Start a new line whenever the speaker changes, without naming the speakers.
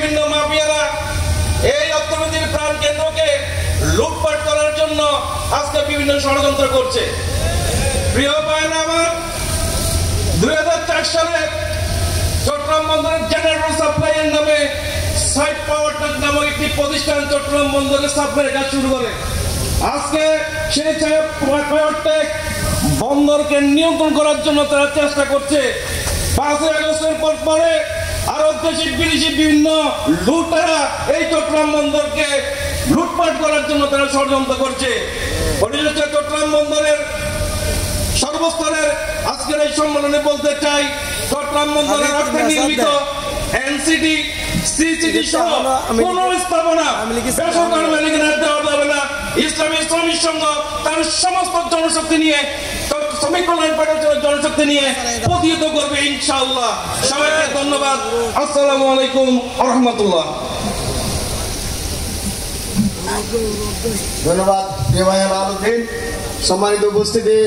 বিভিন্ন মাফিয়ারা এই অর্থনীতির প্রাণ কেন্দ্রকে লুটপাট করার জন্য আজকে বিভিন্ন ষড়যন্ত্র করছে। প্রিয় ভাইরা আমার, 2004 সালে চট্টগ্রাম বন্দরের জেনারেল সাপ্লাইয়ের নামে সাইড পাওয়ার টেক নামক একটি প্রতিষ্ঠান চট্টগ্রাম বন্দরে সাপ্লাইয়ের কাজ শুরু করে। আজকে সেই পাওয়ার টেক বন্দরকে নিয়ন্ত্রণ করার জন্য তারা চেষ্টা করছে। 5 আগস্টের পরে আরো দেশি বিদেশি বিভিন্ন লুটেরা এই চট্টগ্রাম বন্দরকে লুটপাট করার জন্য তারা ষড়যন্ত্র করছে। পরিশেষে চট্টগ্রাম বন্দরের সর্বস্তরের আজকের এই সম্মেলনে বলতে চাই, চট্টগ্রাম বন্দরের অর্থে নির্মিত এনসিটি, সিসিটি সহ কোন স্থাপনা বেসরকারি মালিকানায় দেওয়া যাবে না। ইসলামী শ্রমিক সংঘ তার সমস্ত জনশক্তি নিয়ে, শ্রমিক কল্যাণ পার্টির জনশক্তি নিয়ে প্রতিহত করবে ইনশাআল্লাহ। সবাইকে ধন্যবাদ। আসসালামু আলাইকুম ওয়া রাহমাতুল্লাহ।
ধন্যবাদ। সম্মানিত উপস্থিতি।